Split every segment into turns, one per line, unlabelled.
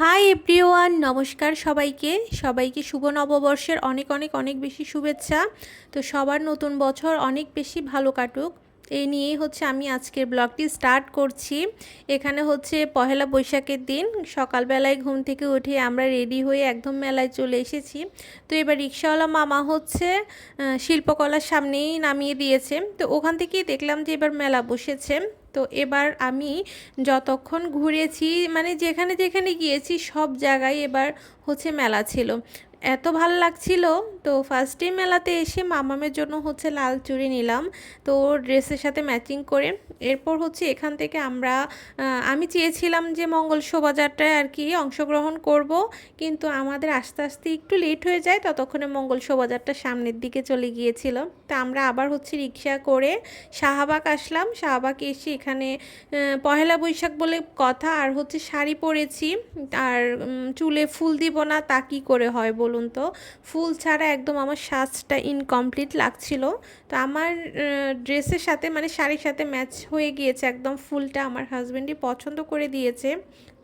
Hi everyone, নমস্কার সবাইকে। সবাইকে শুভ নববর্ষের অনেক অনেক অনেক বেশি শুভেচ্ছা। তো সবার নতুন বছর অনেক বেশি ভালো কাটুক, এই নিয়েই হচ্ছে আমি আজকের ব্লগটি স্টার্ট করছি। এখানে হচ্ছে পহেলা বৈশাখের দিন সকালবেলায় ঘুম থেকে উঠে আমরা রেডি হয়ে একদম মেলায় চলে এসেছি। তো এবার রিক্সাওয়ালা মামা হচ্ছে শিল্পকলার সামনেই নামিয়ে দিয়েছে। তো ওখান থেকেই দেখলাম যে এবার মেলা বসেছে। তো এবার আমি যতক্ষণ ঘুরেছি, মানে যেখানে যেখানে গিয়েছি সব জায়গায় এবার হচ্ছে মেলা ছিল, এত ভালো লাগছিল। তো ফার্স্টে মেলাতে এসে মামামের জন্য হচ্ছে লাল চুড়ি নিলাম, তো ওর ড্রেসের সাথে ম্যাচিং করে। এরপর হচ্ছে এখান থেকে আমি চেয়েছিলাম যে মঙ্গল শোভাযাত্রায় আর কি অংশগ্রহণ করব, কিন্তু আমাদের আস্তে আস্তে একটু লেট হয়ে যায়, ততক্ষণে মঙ্গল শোভাযাত্রা সামনের দিকে চলে গিয়েছিল। তো আমরা আবার হচ্ছে রিক্সা করে শাহবাগ আসলাম। শাহবাগ এসে এখানে পহেলা বৈশাখ বলে কথা, আর হচ্ছে শাড়ি পরেছি, আর চুলে ফুল দিব না তা কী করে হয় বলুন তো। ফুল ছাড়া একদম আমার সাজটা ইনকমপ্লিট লাগছিল। তো আমার ড্রেসের সাথে মানে শাড়ির সাথে ম্যাচ হয়ে গিয়েছে একদম, ফুলটা আমার হাজব্যান্ডই পছন্দ করে দিয়েছে।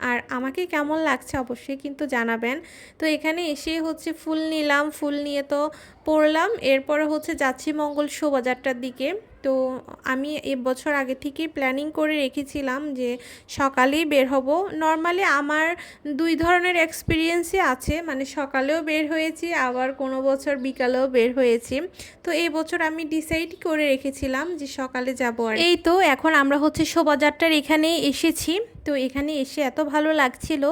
আর আমাকে কেমন লাগছে অবশ্যই কিন্তু জানাবেন। তো এখানে এসে হচ্ছে ফুল নিলাম, ফুল নিয়ে তো পরলাম। এরপরে হচ্ছে যাচ্ছি মঙ্গল শোভাযাত্রার দিকে। তো আমি এবছর আগে থেকেই প্ল্যানিং করে রেখেছিলাম যে সকালেই বের হব। নর্মালি আমার দুই ধরনের এক্সপিরিয়েন্সই আছে, মানে সকালেও বের হয়েছি, আবার কোনো বছর বিকালেও বের হয়েছি। তো এই বছর আমি ডিসাইড করে রেখেছিলাম যে সকালে যাব। আর এই তো এখন আমরা হচ্ছে শোভাযাত্রার এখানে এসেছি। তো এখানে এসে এত ভালো লাগছিল।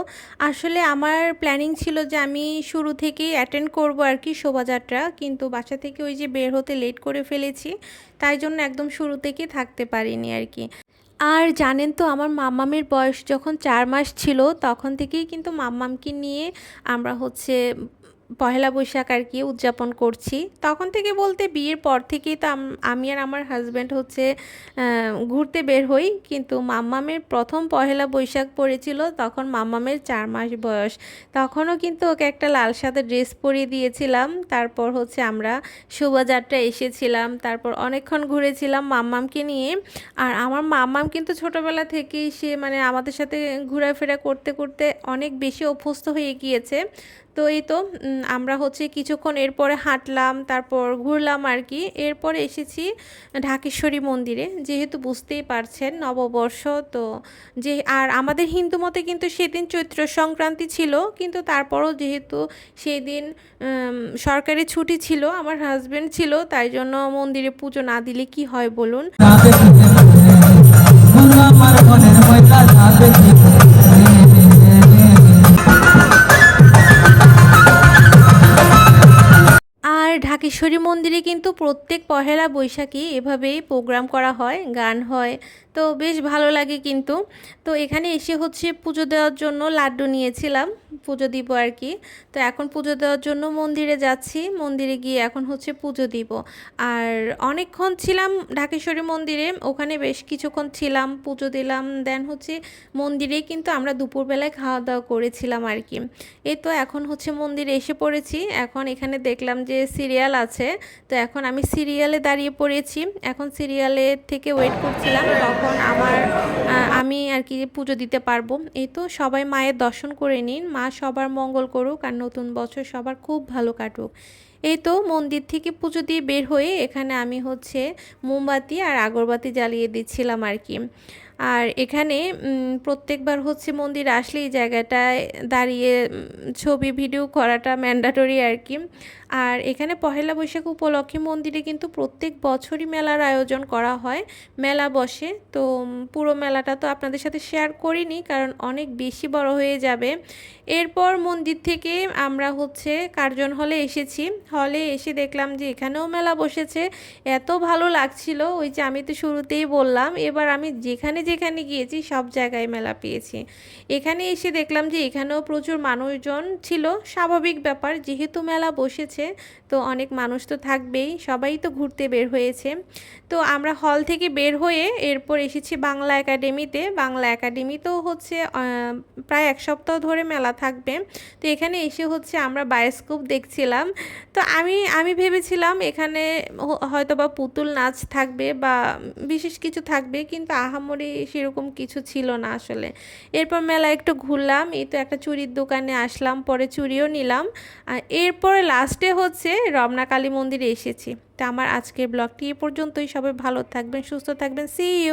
আসলে আমার প্ল্যানিং ছিল যে আমি শুরু থেকেই অ্যাটেন্ড করব আর কি শোভাযাত্রা, কিন্তু বাসা থেকে ওই যে বের হতে লেট করে ফেলেছি, তাই জন্য একদম শুরু থেকেই থাকতে পারিনি আর কি। আর জানেন তো, আমার মাম্মামের বয়স যখন 4 মাস ছিল তখন থেকেই কিন্তু মাম্মামকে নিয়ে আমরা হচ্ছে পহেলা বৈশাখ আর কি উদযাপন করছি। তখন থেকে বলতে বিয়ের পর থেকেই তো আমি আর আমার হাজব্যান্ড হচ্ছে ঘুরতে বের হই, কিন্তু মাম্মামের প্রথম পহেলা বৈশাখ পড়েছিল তখন মাম্মামের 4 মাস বয়স। তখনও কিন্তু ওকে একটা লাল সাদা ড্রেস পরিয়ে দিয়েছিলাম। তারপর হচ্ছে আমরা শোভাযাত্রা এসেছিলাম, তারপর অনেকক্ষণ ঘুরেছিলাম মাম্মামকে নিয়ে। আর আমার মাম্মাম কিন্তু ছোটোবেলা থেকেই সে মানে আমাদের সাথে ঘোরাফেরা করতে করতে অনেক বেশি অভ্যস্ত হয়ে গিয়েছে। তো এই তো আমরা হচ্ছে কিছুক্ষণ এরপরে হাঁটলাম, তারপর ঘুরলাম আর কি। এরপরে এসেছি ঢাকেশ্বরী মন্দিরে, যেহেতু বুঝতেই পারছেন নববর্ষ তো। যে আর আমাদের হিন্দু মতে কিন্তু সেদিন চৈত্র সংক্রান্তি ছিল, কিন্তু তারপরও যেহেতু সেই দিন সরকারি ছুটি ছিল, আমার হাজব্যান্ড ছিল, তাই জন্য মন্দিরে পুজো না দিলে কি হয় বলুন। আর ঢাকেশ্বরী মন্দিরে কিন্তু প্রত্যেক পহেলা বৈশাখে এভাবেই প্রোগ্রাম করা হয়, গান হয়, তো বেশ ভালো লাগে কিন্তু। তো এখানে এসে হচ্ছে পুজো দেওয়ার জন্য লাড্ডু নিয়েছিলাম, পুজো দিব আর কি। তো এখন পুজো দেওয়ার জন্য মন্দিরে যাচ্ছি, মন্দিরে গিয়ে এখন হচ্ছে পুজো দিব। আর অনেকক্ষণ ছিলাম ঢাকেশ্বরী মন্দিরে, ওখানে বেশ কিছুক্ষণ ছিলাম, পুজো দিলাম, দেন হচ্ছে মন্দিরেই কিন্তু আমরা দুপুরবেলায় খাওয়া দাওয়া করেছিলাম আর কি। এই তো এখন হচ্ছে মন্দিরে এসে পড়েছি। এখন এখানে দেখলাম যে সিরিয়াল আছে, তো এখন আমি সিরিয়ালে দাঁড়িয়ে পড়েছি। এখন সিরিয়ালের থেকে ওয়েট করছিলাম তখন আমি আর কি পুজো দিতে পারবো। এই তো সবাই মায়ের দর্শন করে নিন, মা সবার মঙ্গল করুক আর নতুন বছর সবার খুব ভালো কাটুক। এই তো মন্দির থেকে পুজো দিয়ে বের হয়ে এখানে আমি হচ্ছে মোমবাতি আর আগরবাতি জ্বালিয়ে দিচ্ছিলাম আর কি। আর এখানে প্রত্যেকবার হচ্ছে মন্দির আসলে এই জায়গাটায় দাঁড়িয়ে ছবি ভিডিও করাটা ম্যান্ডেটরি আর কি। আর এখানে পহেলা বৈশাখ উপলক্ষে মন্দিরে কিন্তু প্রত্যেক বছরই মেলার আয়োজন করা হয়, মেলা বসে। তো পুরো মেলাটা তো আপনাদের সাথে শেয়ার করিনি, কারণ অনেক বেশি বড় হয়ে যাবে। এরপর মন্দির থেকে আমরা হচ্ছে কার্জন হলে এসেছি। হলে এসে দেখলাম যে এখানেও মেলা বসেছে, এত ভালো লাগছিল। ওই যে আমি তো শুরুতেই বললাম, এবার আমি যেখানে যেখানে গিয়েছি সব জায়গায় মেলা পেয়েছি। এখানে এসে দেখলাম যে এখানেও প্রচুর মানুষজন ছিল, স্বাভাবিক ব্যাপার, যেহেতু মেলা বসেছে তো অনেক মানুষ তো থাকবেই, সবাই তো ঘুরতে বের হয়েছে। তো আমরা হল থেকে বের হয়ে এরপর এসেছি বাংলা একাডেমিতে। বাংলা একাডেমিতেও হচ্ছে প্রায় 1 সপ্তাহ ধরে মেলা থাকবে। তো এখানে এসে হচ্ছে আমরা বায়োস্কোপ দেখছিলাম। তো আমি ভেবেছিলাম এখানে হয়তো বা পুতুল নাচ থাকবে বা বিশেষ কিছু থাকবে, কিন্তু আহামরি সেরকম কিছু ছিল না আসলে। এরপর মেলায় একটু ঘুরলাম, এই তো একটা চুড়ির দোকানে আসলাম, পরে চুড়িও নিলাম। আর এরপরে লাস্টে হচ্ছে রমনা কালী মন্দিরে এসেছি। তো আমার আজকের ব্লগটি এ পর্যন্তই। সবাই ভালো থাকবেন, সুস্থ থাকবেন। See you.